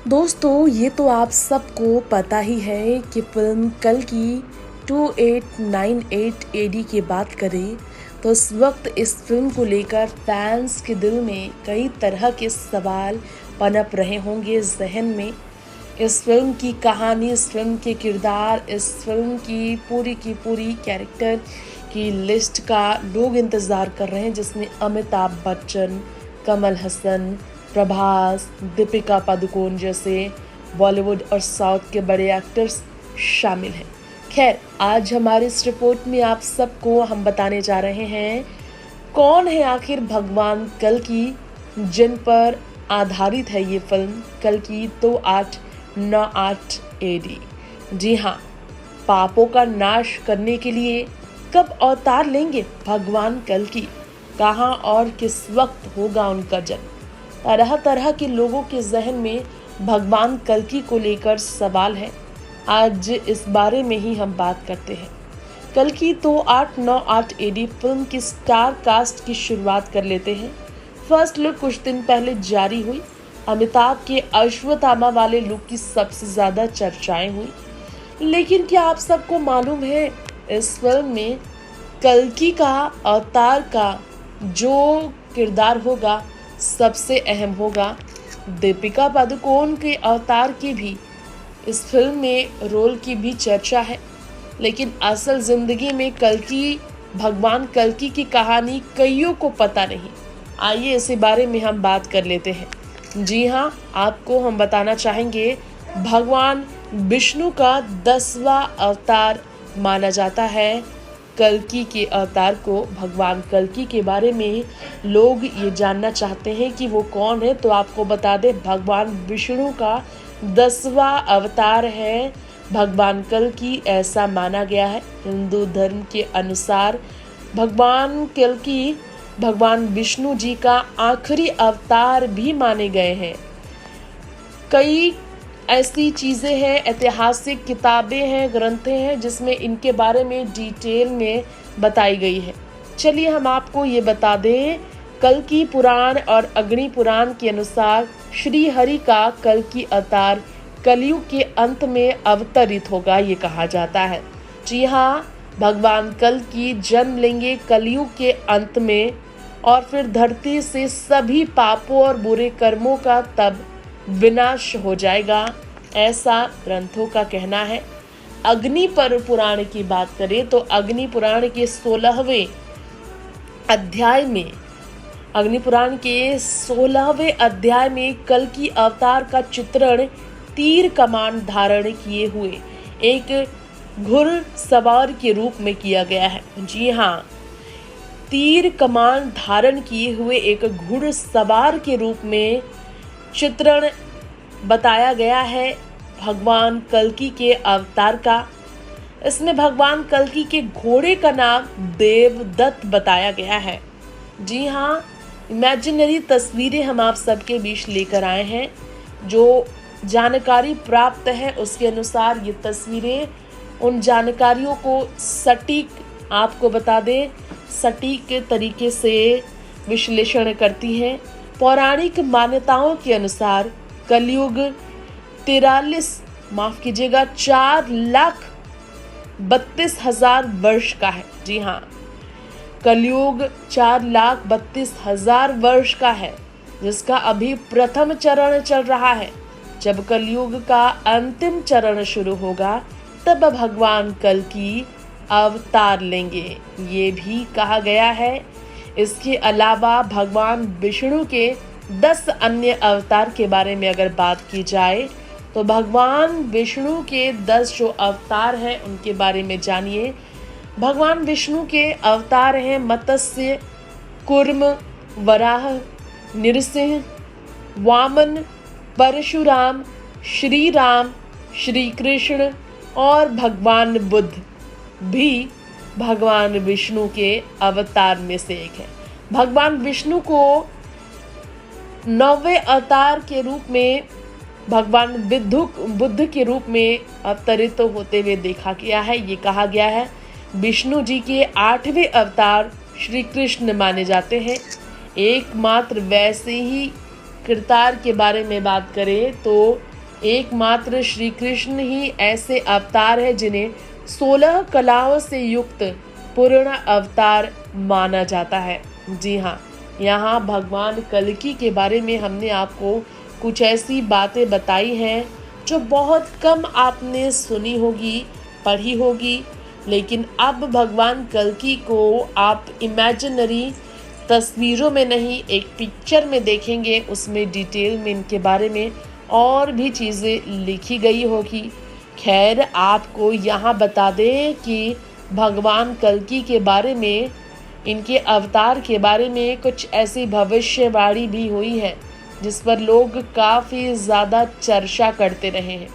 दोस्तों, ये तो आप सबको पता ही है कि फिल्म कल की 2898 एडी की बात करें तो इस वक्त इस फिल्म को लेकर फैंस के दिल में कई तरह के सवाल पनप रहे होंगे जहन में। इस फिल्म की कहानी, इस फिल्म के किरदार, इस फिल्म की पूरी कैरेक्टर की लिस्ट का लोग इंतज़ार कर रहे हैं, जिसमें अमिताभ बच्चन, कमल हसन, प्रभास, दीपिका पादुकोण जैसे बॉलीवुड और साउथ के बड़े एक्टर्स शामिल हैं। खैर, आज हमारी इस रिपोर्ट में आप सबको हम बताने जा रहे हैं कौन है आखिर भगवान कल्कि, जिन पर आधारित है ये फिल्म कल्कि 2898 एडी। जी हाँ, पापों का नाश करने के लिए कब अवतार लेंगे भगवान कल्कि, कहाँ और किस वक्त होगा उनका जन्म। तरह तरह के लोगों के जहन में भगवान कल्कि को लेकर सवाल है। आज इस बारे में ही हम बात करते हैं। कल्कि 2898 एडी फिल्म की स्टार कास्ट की शुरुआत कर लेते हैं। फर्स्ट लुक कुछ दिन पहले जारी हुई। अमिताभ के अश्वत्थामा वाले लुक की सबसे ज्यादा चर्चाएं हुई। लेकिन क्या आप सबको मालूम है, इस फिल्म में कल्कि का अवतार का जो किरदार होगा सबसे अहम होगा। दीपिका पादुकोण के अवतार की भी इस फिल्म में रोल की भी चर्चा है। लेकिन असल जिंदगी में कल्कि, भगवान कल्कि की कहानी कईयों को पता नहीं। आइए इसी बारे में हम बात कर लेते हैं। जी हाँ, आपको हम बताना चाहेंगे भगवान विष्णु का 10वां अवतार माना जाता है कल्कि के अवतार को। भगवान कल्कि के बारे में लोग ये जानना चाहते हैं कि वो कौन है, तो आपको बता दें भगवान विष्णु का 10वां अवतार है भगवान कल्कि, ऐसा माना गया है। हिंदू धर्म के अनुसार भगवान कल्कि भगवान विष्णु जी का आखिरी अवतार भी माने गए हैं। कई ऐसी चीज़ें हैं, ऐतिहासिक किताबें हैं, ग्रंथें हैं जिसमें इनके बारे में डिटेल में बताई गई है। चलिए हम आपको ये बता दें, कल्कि पुराण और अग्नि पुराण के अनुसार श्री हरि का कल्कि अवतार कलयुग के अंत में अवतरित होगा, ये कहा जाता है। जी हाँ, भगवान कल्कि जन्म लेंगे कलयुग के अंत में और फिर धरती से सभी पापों और बुरे कर्मों का तब विनाश हो जाएगा, ऐसा ग्रंथों का कहना है। अग्नि पर पुराण की बात करें तो अग्नि पुराण के 16वें अध्याय में, अग्नि पुराण के 16वें अध्याय में कल्कि अवतार का चित्रण तीर कमान धारण किए हुए एक घुड़सवार के रूप में किया गया है। जी हाँ, तीर कमान धारण किए हुए एक घुड़सवार के रूप में चित्रण बताया गया है भगवान कल्कि के अवतार का। इसमें भगवान कल्कि के घोड़े का नाम देवदत्त बताया गया है। जी हाँ, इमेजिनरी तस्वीरें हम आप सबके बीच लेकर आए हैं। जो जानकारी प्राप्त है उसके अनुसार ये तस्वीरें उन जानकारियों को सटीक, आपको बता दें, सटीक तरीके से विश्लेषण करती हैं। पौराणिक मान्यताओं के अनुसार कलयुग 4,32,000 वर्ष का है। जी हाँ, कलयुग 4,32,000 वर्ष का है, जिसका अभी प्रथम चरण चल रहा है। जब कलयुग का अंतिम चरण शुरू होगा तब भगवान कल्कि अवतार लेंगे, ये भी कहा गया है। इसके अलावा भगवान विष्णु के 10 अन्य अवतार के बारे में अगर बात की जाए तो भगवान विष्णु के 10 जो अवतार हैं उनके बारे में जानिए। भगवान विष्णु के अवतार हैं मत्स्य, कूर्म, वराह, नृसिंह, वामन, परशुराम, श्री राम, श्री कृष्ण और भगवान बुद्ध भी भगवान विष्णु के अवतार में से एक है। भगवान विष्णु को 9वें अवतार के रूप में भगवान बुद्ध के रूप में अवतरित होते हुए देखा गया है। ये कहा गया है विष्णु जी के 8वें अवतार श्री कृष्ण माने जाते हैं। एकमात्र वैसे ही किरदार के बारे में बात करें तो एकमात्र श्री कृष्ण ही ऐसे अवतार है जिन्हें 16 कलाओं से युक्त पूर्ण अवतार माना जाता है। जी हाँ, यहाँ भगवान कल्कि के बारे में हमने आपको कुछ ऐसी बातें बताई हैं जो बहुत कम आपने सुनी होगी, पढ़ी होगी, लेकिन अब भगवान कल्कि को आप इमेजिनरी तस्वीरों में नहीं, एक पिक्चर में देखेंगे। उसमें डिटेल में इनके बारे में और भी चीज़ें लिखी गई होगी। खैर, आपको यहाँ बता दें कि भगवान कल्कि के बारे में, इनके अवतार के बारे में कुछ ऐसी भविष्यवाणी भी हुई है जिस पर लोग काफ़ी ज़्यादा चर्चा करते रहे हैं।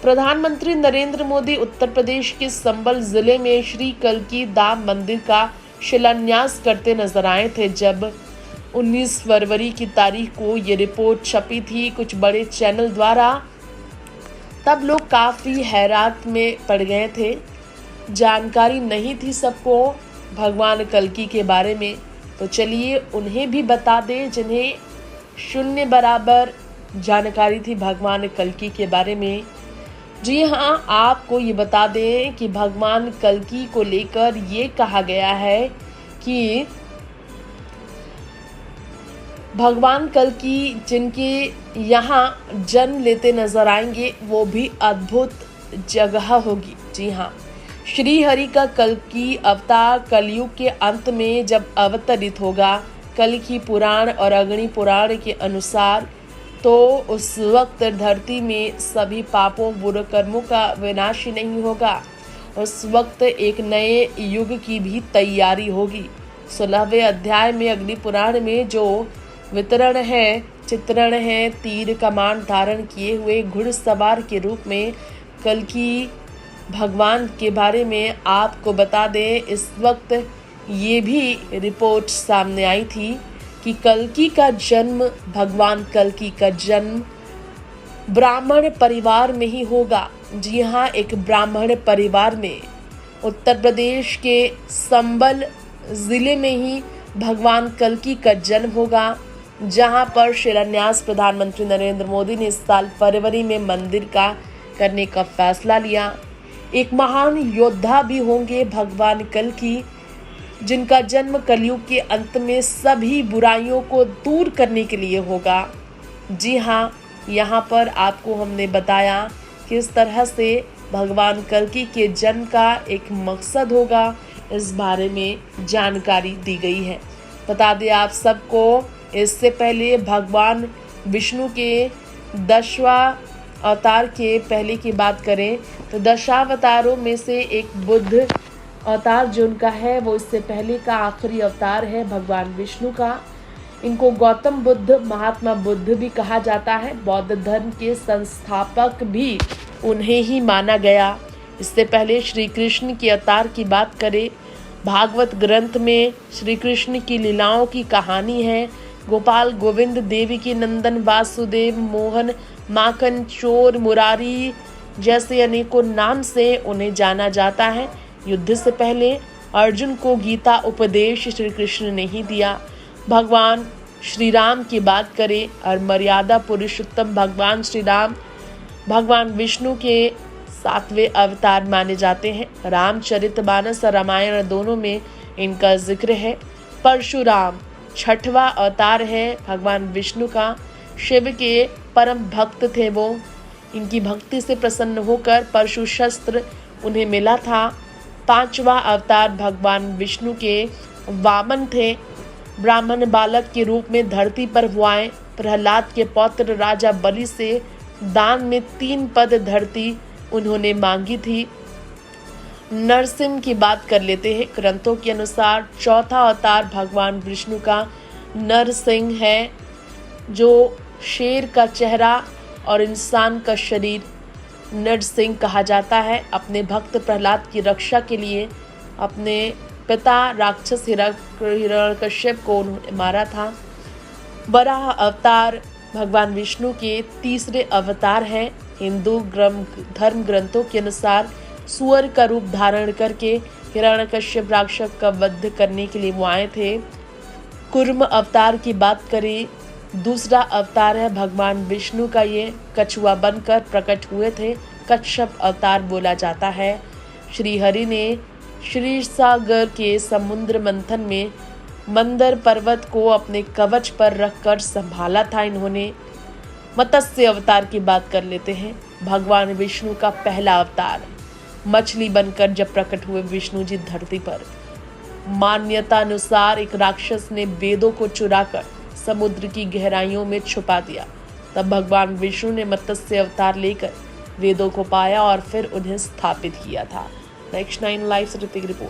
प्रधानमंत्री नरेंद्र मोदी उत्तर प्रदेश के संबल जिले में श्री कल्कि धाम मंदिर का शिलान्यास करते नजर आए थे जब 19 फरवरी की तारीख को ये रिपोर्ट छपी थी कुछ बड़े चैनल द्वारा। तब लोग काफ़ी हैरात में पड़ गए थे, जानकारी नहीं थी सबको भगवान कल्कि के बारे में। तो चलिए उन्हें भी बता दें जिन्हें शून्य बराबर जानकारी थी भगवान कल्कि के बारे में। जी हाँ, आपको ये बता दें कि भगवान कल्कि को लेकर ये कहा गया है कि भगवान कल्कि जिनके यहाँ जन्म लेते नजर आएंगे वो भी अद्भुत जगह होगी। जी हाँ, श्री हरि का कल्कि अवतार कलयुग के अंत में जब अवतरित होगा, कल्कि पुराण और अग्नि पुराण के अनुसार, तो उस वक्त धरती में सभी पापों बुरे कर्मों का विनाश ही नहीं होगा। उस वक्त एक नए युग की भी तैयारी होगी। 16वें अध्याय में अग्नि पुराण में जो वितरण है, चित्रण है, तीर कमान धारण किए हुए घुड़सवार के रूप में कल्कि भगवान के बारे में आपको बता दें, इस वक्त ये भी रिपोर्ट सामने आई थी कि कल्कि का जन्म, भगवान कल्कि का जन्म ब्राह्मण परिवार में ही होगा। जी हाँ, एक ब्राह्मण परिवार में उत्तर प्रदेश के संबल जिले में ही भगवान कल्कि का जन्म होगा, जहां पर शिलान्यास प्रधानमंत्री नरेंद्र मोदी ने इस साल फरवरी में मंदिर का करने का फैसला लिया। एक महान योद्धा भी होंगे भगवान कल्कि, जिनका जन्म कलयुग के अंत में सभी बुराइयों को दूर करने के लिए होगा। जी हाँ, यहाँ पर आपको हमने बताया किस तरह से भगवान कल्कि के जन्म का एक मकसद होगा, इस बारे में जानकारी दी गई है। बता दें आप सबको, इससे पहले भगवान विष्णु के 10वां अवतार के पहले की बात करें तो दशावतारों में से एक बुद्ध अवतार जो उनका है वो इससे पहले का आखिरी अवतार है भगवान विष्णु का। इनको गौतम बुद्ध, महात्मा बुद्ध भी कहा जाता है। बौद्ध धर्म के संस्थापक भी उन्हें ही माना गया। इससे पहले श्री कृष्ण के अवतार की बात करें, भागवत ग्रंथ में श्री कृष्ण की लीलाओं की कहानी है। गोपाल, गोविंद, देवकी नंदन, वासुदेव, मोहन, माखन चोर, मुरारी जैसे अनेकों नाम से उन्हें जाना जाता है। युद्ध से पहले अर्जुन को गीता उपदेश श्री कृष्ण ने ही दिया। भगवान श्री राम की बात करें और मर्यादा पुरुषोत्तम भगवान श्री राम भगवान विष्णु के 7वें अवतार माने जाते हैं। रामचरितमानस और रामायण दोनों में इनका जिक्र है। परशुराम 6वां अवतार है भगवान विष्णु का। शिव के परम भक्त थे वो। इनकी भक्ति से प्रसन्न होकर परशु शस्त्र उन्हें मिला था। 5वां अवतार भगवान विष्णु के वामन थे। ब्राह्मण बालक के रूप में धरती पर वो आए। प्रहलाद के पौत्र राजा बलि से दान में 3 पद धरती उन्होंने मांगी थी। नरसिंह की बात कर लेते हैं। ग्रंथों के अनुसार 4था अवतार भगवान विष्णु का नरसिंह है, जो शेर का चेहरा और इंसान का शरीर नरसिंह कहा जाता है। अपने भक्त प्रहलाद की रक्षा के लिए अपने पिता राक्षस हिरण्यकश्यप को उन्होंने मारा था। वराह अवतार भगवान विष्णु के 3रे अवतार हैं। हिंदू धर्म ग्रंथों के अनुसार सुअर का रूप धारण करके हिरण्यकश्यप राक्षस का वध करने के लिए वो आए थे। कुर्म अवतार की बात करें दूसरा अवतार है भगवान विष्णु का, ये कछुआ बनकर प्रकट हुए थे। कच्छप अवतार बोला जाता है। श्री हरि ने क्षीरसागर के समुद्र मंथन में मंदर पर्वत को अपने कवच पर रखकर संभाला था इन्होंने। मत्स्य अवतार की बात कर लेते हैं। भगवान विष्णु का पहला अवतार मछली बनकर जब प्रकट हुए विष्णु जी धरती पर, मान्यता अनुसार एक राक्षस ने वेदों को चुराकर समुद्र की गहराइयों में छुपा दिया। तब भगवान विष्णु ने मत्स्य अवतार लेकर वेदों को पाया और फिर उन्हें स्थापित किया था। नेक्स्ट 9 लाइव से ऋतिक रिपोर्ट।